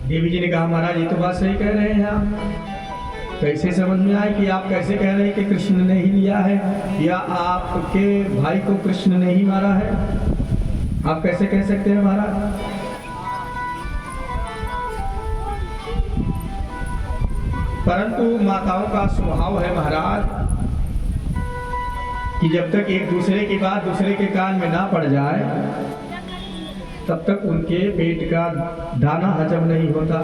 देवी जी ने कहा महाराज ये तो बात सही कह रहे हैं आप, कैसे समझ में आए कि आप कैसे कह रहे हैं कि कृष्ण ने ही लिया है या आपके भाई को कृष्ण ने ही मारा है, आप कैसे कह सकते हैं महाराज। परंतु माताओं का स्वभाव है महाराज कि जब तक एक दूसरे की बात दूसरे के कान में ना पड़ जाए तब तक उनके पेट का दाना हजम नहीं होता।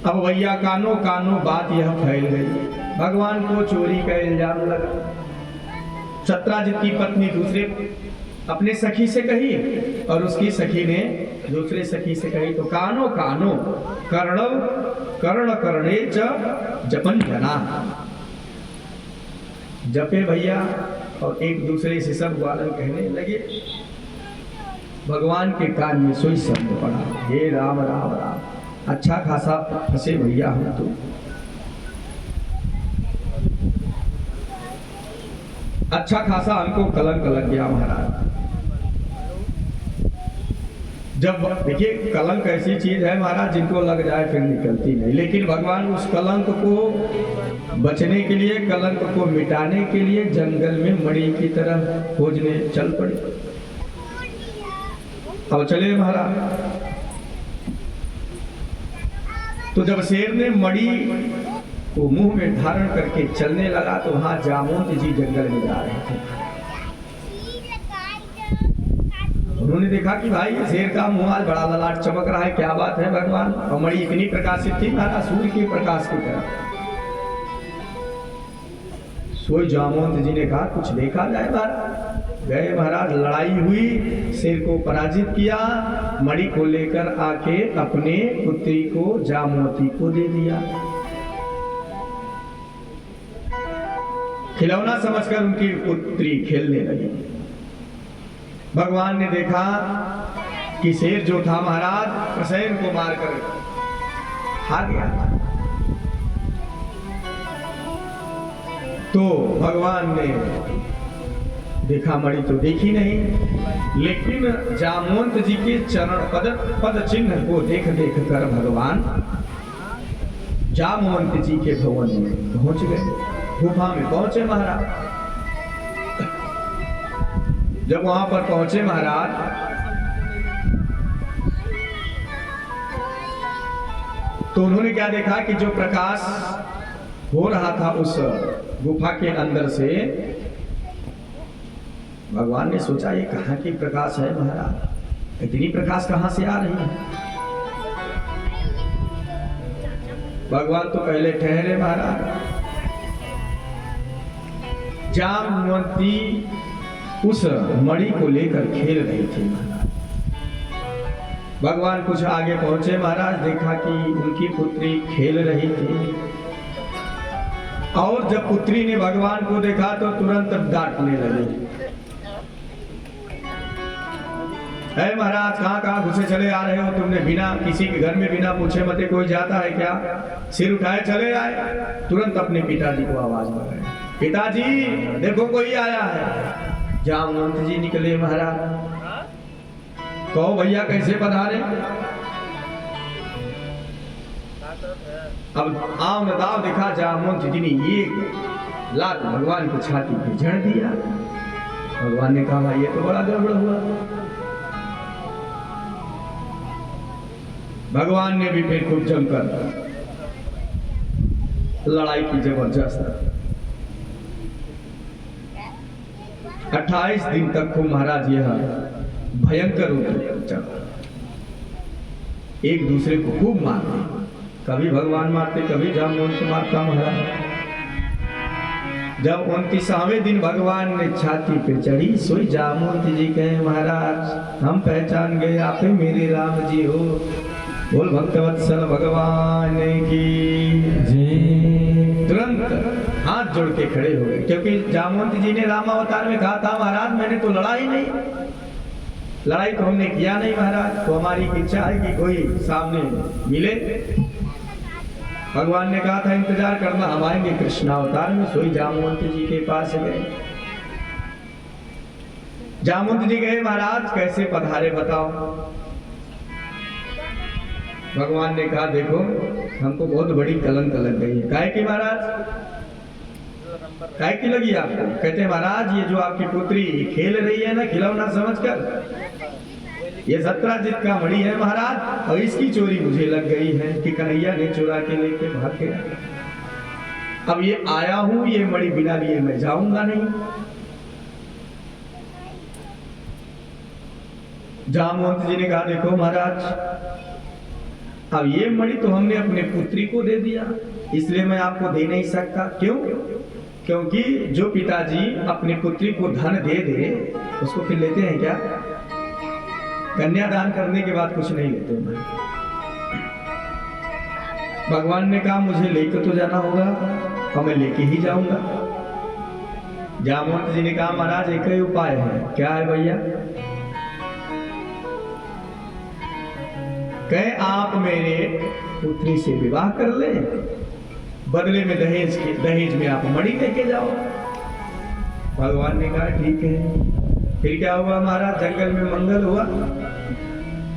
अब भैया कानो कानो बात यह फैल गई, भगवान को चोरी का इल्जाम लगा। सत्राजित की पत्नी दूसरे अपने सखी से कही और उसकी सखी ने दूसरे सखी से कही, तो कानो कानो कर्ण कर्ण कर्णे च जपन जना, जपे भैया। और एक दूसरे से सब ग्वालन कहने लगे। भगवान के कान में सोई शब्द पड़ा, हे राम राम राम, अच्छा खासा फंसे भैया हम तो। अच्छा खासा हमको कलंक लग गया महाराज। जब देखिए कलंक ऐसी चीज है महाराज जिनको लग जाए फिर निकलती नहीं, लेकिन भगवान उस कलंक को बचने के लिए, कलंक को मिटाने के लिए जंगल में मणि की तरह खोजने चल पड़े। अब चले महाराज, तो जब शेर ने मणि को मुंह में धारण करके चलने लगा तो वहां जामवंत जी जंगल में जा रहे थे। उन्होंने देखा कि भाई शेर का मुंह आज बड़ा ललाट चमक रहा है, क्या बात है भगवान। और मणि इतनी प्रकाशित थी महाराज सूर्य के प्रकाश की तरह। सोई जामवंत जी ने कहा कुछ देखा जाए महाराज। गए महाराज, लड़ाई हुई, शेर को पराजित किया, मणि को लेकर आके अपने पुत्री को जामवती को दे दिया। खिलौना समझकर उनकी पुत्री खेलने लगी। भगवान ने देखा कि शेर जो था महाराज प्रसेन को मारकर खा गया। तो भगवान ने देखा मणि तो देखी नहीं, लेकिन जामवंत जी के चरण पद चिन्ह को देख देख कर भगवान जामवंत जी के भवन में पहुंच गए, गुफा में पहुंचे महाराज। जब वहां पर पहुंचे महाराज तो उन्होंने क्या देखा कि जो प्रकाश हो रहा था उस गुफा के अंदर से, भगवान ने सोचा ये कहाँ की प्रकाश है महाराज, इतनी प्रकाश कहाँ से आ रही है। भगवान तो पहले ठहरे महाराज। जामवंती उस मणि को लेकर खेल रही थी महाराज। भगवान कुछ आगे पहुंचे महाराज, देखा कि उनकी पुत्री खेल रही थी। और जब पुत्री ने भगवान को देखा तो तुरंत डांटने लगी, है महाराज कहाँ कहाँ घुसे चले आ रहे हो, तुमने बिना किसी के घर में बिना पूछे मते कोई जाता है क्या, सिर उठाए चले आए। तुरंत अपने पिताजी को आवाज मारे, पिताजी देखो कोई आया है। जामवंत जी निकले महाराज, कहो भैया कैसे पधारे। अब आम दाव देखा जामवंत जी ने एक लात भगवान की छाती पे जड़ दिया। भगवान ने कहा ये तो बड़ा गड़बड़ हुआ। भगवान ने भी फिर खूब जमकर लड़ाई की जबरदस्त। 28 दिन तक को महाराज यह भयंकर रूप चला, एक दूसरे को खूब मारते, कभी भगवान मारते कभी जामवंत मारता महाराज। जब 29वें दिन भगवान ने छाती पे चढ़ी, सोई जामवंत जी कहे महाराज हम पहचान गए आप मेरे राम जी हो। बोल भक्तवत्सल भगवान की जय। तुरंत हाथ हाथ जोड़ के खड़े हो गए, क्योंकि जामवंत जी ने रामावतार में कहा था महाराज मैंने तो लड़ा ही नहीं, लड़ाई तो हमने किया नहीं महाराज, तो हमारी इच्छा है कि कोई सामने मिले। भगवान ने कहा था इंतजार करना, हम आएंगे कृष्णावतार में। सोई जामवंत जी के पास गए। जामवंत जी गए, महाराज कैसे पधारे बताओ। भगवान ने कहा देखो हमको बहुत बड़ी कलंक लग गई है। काहे की महाराज, काहे की लगी आपको? कहते महाराज ये जो आपकी पुत्री खेल रही है ना खिलौना समझकर, ये सत्राजित का मणि है महाराज, और इसकी चोरी मुझे लग गई है कि कन्हैया ने चुरा के लेके भाग गया। अब ये आया हूं, ये मणि बिना लिए मैं जाऊंगा नहीं। जामवंत जी ने कहा देखो महाराज, अब ये मणि तो हमने अपने पुत्री को दे दिया, इसलिए मैं आपको दे नहीं सकता। क्यों? क्योंकि जो पिताजी अपनी पुत्री को धन दे दे उसको फिर लेते हैं क्या? कन्यादान करने के बाद कुछ नहीं लेते मैं। भगवान ने कहा मुझे लेकर तो जाना होगा और मैं लेके ही जाऊंगा। जामवंत जी ने कहा महाराज एक ही उपाय है। क्या है भैया? कहे आप मेरे पुत्री से विवाह कर ले, बदले में दहेज में आप मणि लेके जाओ। भगवान ने कहा ठीक है। फिर क्या हुआ महाराज? जंगल में मंगल हुआ,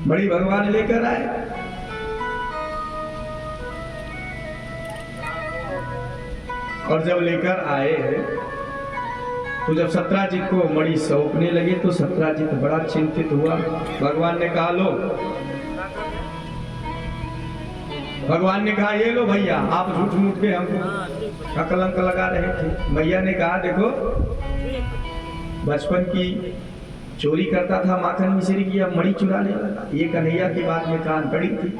मणि भगवान लेकर आए। और जब लेकर आए तो जब सत्राजित को मणि सौंपने लगे तो सत्राजित बड़ा चिंतित हुआ। भगवान ने कहा लो, भगवान ने कहा ये लो भैया, आप झूठ मूठ के हमको कलंक लगा रहे थे। भैया ने कहा देखो बचपन की चोरी करता था माखन मिश्री की, अब मणि चुराने लगा। ये कन्हैया की बात में कान पड़ी थी।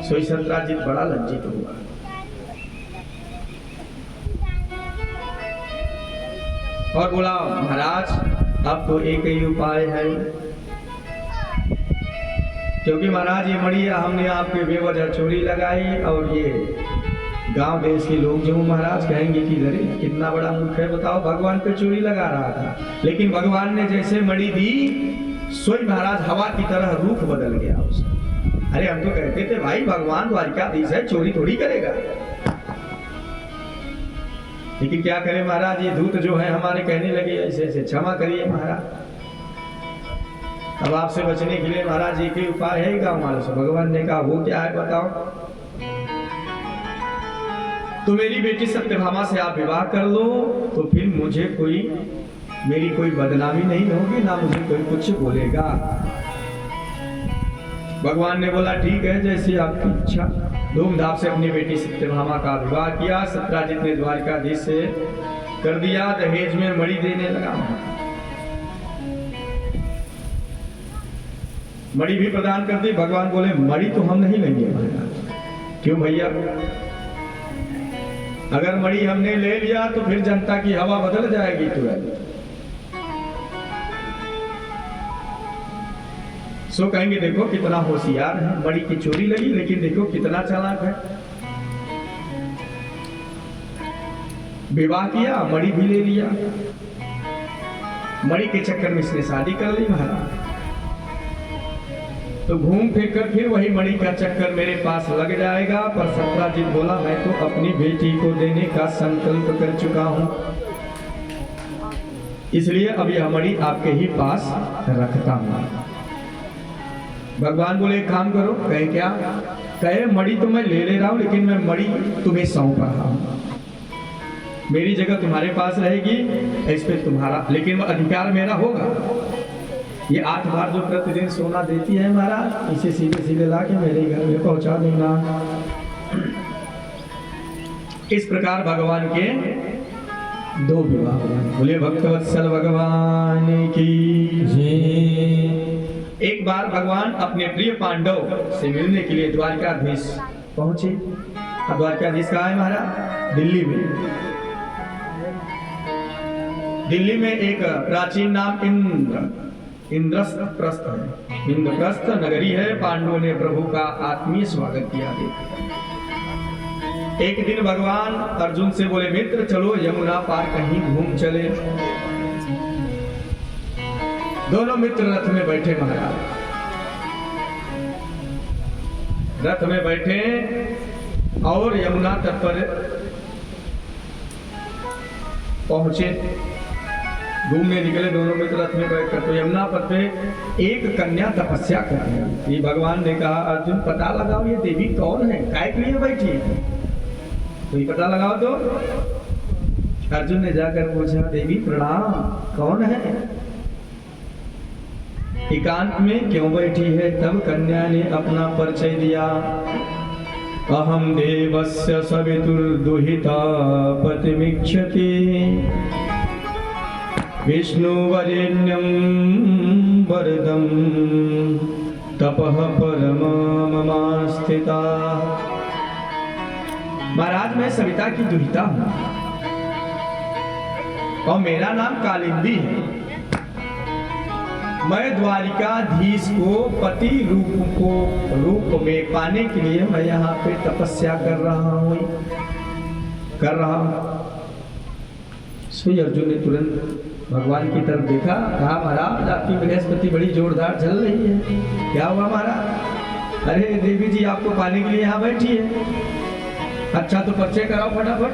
सोई सत्राजित बड़ा लज्जित हुआ। और बोला महाराज अब तो एक ही उपाय है, क्योंकि महाराज ये मणि हमने आपके बेवजह चोरी लगाई, और ये गांव देश के लोग जो महाराज कहेंगे कि अरे कितना बड़ा मूर्ख है, बताओ भगवान पे चोरी लगा रहा था। लेकिन भगवान ने जैसे मणि दी, सोई महाराज हवा की तरह रूप बदल गया उसका। अरे हम तो कहते थे भाई भगवान द्वारिकाधीश है, चोरी थोड़ी करेगा। लेकिन क्या करें महाराज, ये दूत जो है हमारे कहने लगे ऐसे ऐसे, क्षमा करिए महाराज। अब आपसे बचने के लिए महाराज एक ही उपाय है गाँव वालों से। भगवान ने कहा वो क्या है बताओ। तो मेरी बेटी सत्यभामा से आप विवाह कर लो, तो फिर मुझे मेरी कोई बदनामी नहीं होगी, ना मुझे कोई कुछ बोलेगा। भगवान ने बोला ठीक है जैसी आपकी इच्छा। धूमधाम से अपनी बेटी सत्यभामा का विवाह किया। सत्राजित ने द्वारिकाधीश से कर दिया, दहेज में मणि देने लगा। मणि भी प्रदान कर दी। भगवान बोले मणि तो हम नहीं लेंगे महाराज। क्यों भैया? अगर मणि हमने ले लिया तो फिर जनता की हवा बदल जाएगी तुरंत। सो कहेंगे देखो कितना होशियार है, मणि की चोरी लगी लेकिन देखो कितना चालाक है। विवाह किया, मणि भी ले लिया। मणि के चक्कर में इसने शादी कर ली महाराज। तो घूम फिर कर फिर वही मणि का चक्कर मेरे पास लग जाएगा। पर सत्राजित बोला मैं तो अपनी बेटी को देने का संकल्प कर चुका हूं, इसलिए अब यह मणि आपके ही पास रखता हूं। भगवान बोले एक काम करो। कहे क्या? कहे मणि तो मैं ले रहा हूं, लेकिन मैं मणि तुम्हें सौंप रहा हूं। मेरी जगह तुम्हारे पास रहेगी, इस पे तुम्हारा, लेकिन वह अधिकार मेरा होगा। ये 8 बार जो प्रतिदिन सोना देती है महाराज, इसे सीधे सीधे ला के मेरे घर में पहुंचा देना। इस प्रकार भगवान के 2 विवाह हुए। बोले भक्तवत्सल भगवान की जय। एक बार भगवान अपने प्रिय पांडव से मिलने के लिए द्वारिकाधीश पहुंचे। अब द्वारिकाधीश कहाँ है महाराज? दिल्ली में। दिल्ली में एक प्राचीन नाम इंद्रप्रस्थ है। इंद्रप्रस्थ नगरी है। पांडवों ने प्रभु का आत्मीय स्वागत किया। एक दिन भगवान अर्जुन से बोले, मित्र चलो यमुना पार कहीं घूम चले। दोनों मित्र रथ में बैठे महाराज, रथ में बैठे और यमुना तट पर पहुंचे, घूमने निकले दोनों मित्र रथ में बैठकर। तो यमुना पथ पे एक कन्या तपस्या कर रही थी। भगवान ने कहा, अर्जुन पता लगाओ ये देवी कौन है, काय के लिए बैठी है, तो ये पता लगाओ। तो अर्जुन ने जाकर पूछा, देवी प्रणाम, कौन है, एकांत में क्यों बैठी है। तब कन्या ने अपना परिचय दिया, अहम देवस्य सवितुर्दुहिता पतिमिच्छति विष्णुवरेण्यं वरदं तपः परममास्थिता। महाराज मैं सविता की दुहिता हूं और मेरा नाम कालिंदी है। मैं द्वारिकाधीश को पति रूप में पाने के लिए मैं यहाँ पे तपस्या कर रहा हूँ। श्री अर्जुन ने तुरंत भगवान की तरफ देखा, कहा महाराज आपकी बृहस्पति बड़ी जोरदार चल रही है, क्या हुआ महाराज। अरे देवी जी आपको पाने के लिए यहाँ बैठी है। अच्छा तो परिचय कराओ फटाफट।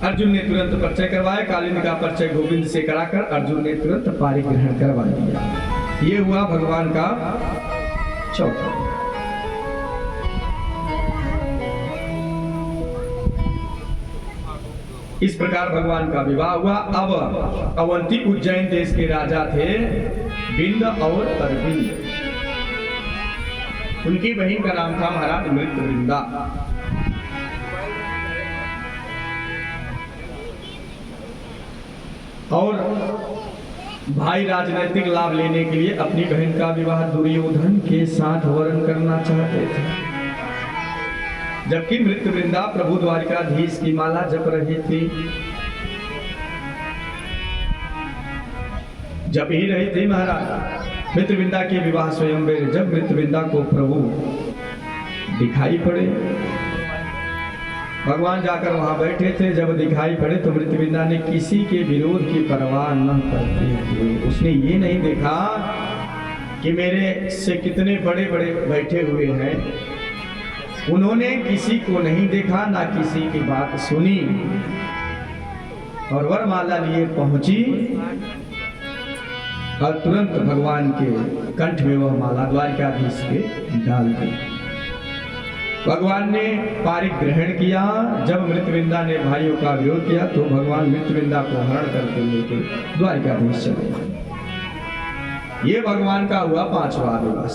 अर्जुन ने तुरंत परिचय करवाया। कालिंदी का परिचय गोविंद से कराकर अर्जुन ने तुरंत पारिग्रहण करवा दिया। ये हुआ भगवान का चौथा। इस प्रकार भगवान का विवाह हुआ। अब अवंती उज्जैन देश के राजा थे बिंद और अरविंद। उनकी बहन का नाम था महाराज मृत्यवृंदा। और भाई राजनीतिक लाभ लेने के लिए अपनी बहन का विवाह दुर्योधन के साथ वर्ण करना चाहते थे, जबकि मृत्यवृंदा प्रभु द्वारिकाधीश की माला जप रही थी। जप ही रही थी महाराज। मृत्यवृंदा के विवाह स्वयंवर जब मृत्यवृंदा को प्रभु दिखाई पड़े, भगवान जाकर वहां बैठे थे, जब दिखाई पड़े तो मृत्यवृंदा ने किसी के विरोध की परवाह न करते हुए, उसने ये नहीं देखा कि मेरे से कितने बड़े बड़े बैठे हुए हैं, उन्होंने किसी को नहीं देखा, ना किसी की बात सुनी और वरमाला लिए पहुंची और तुरंत भगवान के कंठ में वह माला द्वारिकाधीश के डाल दी। भगवान ने पारिग्रहण किया। जब मृत्यवृंदा ने भाइयों का विरोध किया तो भगवान मृत्यवृंदा को हरण करके लेके द्वारिकाधीश चले गए। ये भगवान का हुआ पांचवा विवाह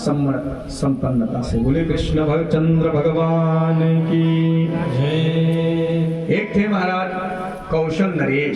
संपन्नता से। बोले कृष्ण चंद्र भगवान की जय। एक थे महाराज कौशल नरेश।